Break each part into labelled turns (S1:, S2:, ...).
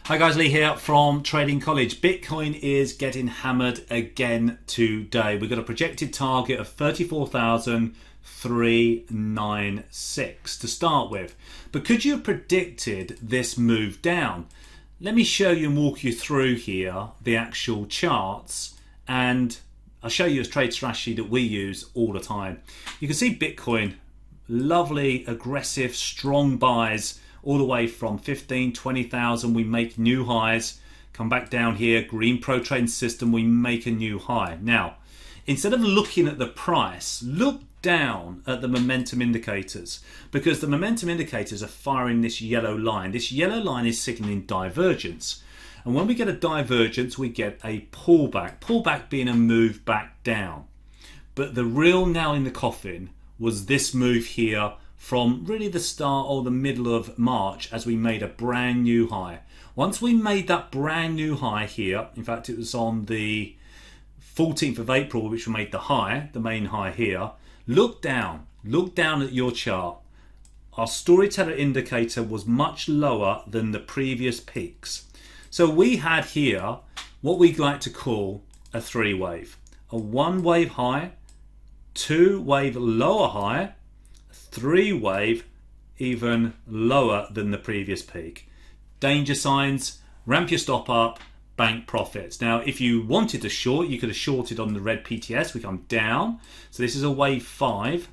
S1: Hi guys, Lee here from Trading College. Bitcoin is getting hammered again today. We've got a projected target of 34,396 to start with. But could you have predicted this move down? Let me show you and walk you through here the actual charts, and I'll show you a trade strategy that we use all the time. You can see Bitcoin, lovely, aggressive, strong buys all the way from 15, 20,000. We make new highs, come back down here, green pro trading system, we make a new high. Now, instead of looking at the price, look down at the momentum indicators, because the momentum indicators are firing this yellow line. This yellow line is signaling divergence. And when we get a divergence, we get a pullback. Pullback being a move back down. But the real nail in the coffin was this move here from really the start or the middle of March, as we made a brand new high. Once we made that brand new high here, in fact it was on the 14th of April which we made the high, the main high here. Look down at your chart. Our storyteller indicator was much lower than the previous peaks. So we had here what we like to call a three wave. A one wave high, two wave lower high, three wave even lower than the previous peak. Danger signs, ramp your stop up, bank profits. Now if you wanted to short, you could have shorted on the red PTS. We come down, so this is a wave 5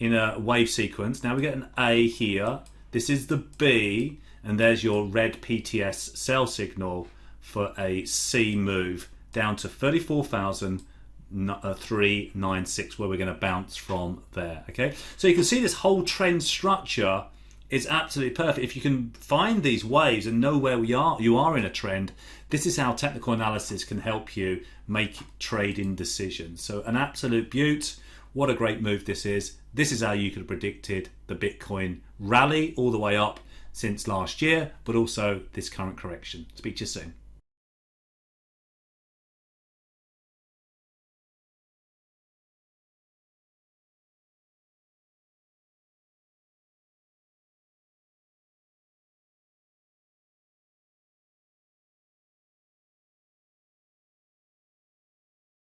S1: in a wave sequence. Now we get an A here, this is the B, and there's your red PTS sell signal for a C move down to 34,396, where we're going to bounce from there. Okay, so you can see this whole trend structure is absolutely perfect. If you can find these waves and know where you are in a trend, this is how technical analysis can help you make trading decisions. So an absolute beaut. What a great move this is. This is how you could have predicted the Bitcoin rally all the way up since last year, but also this current correction. Speak to you soon.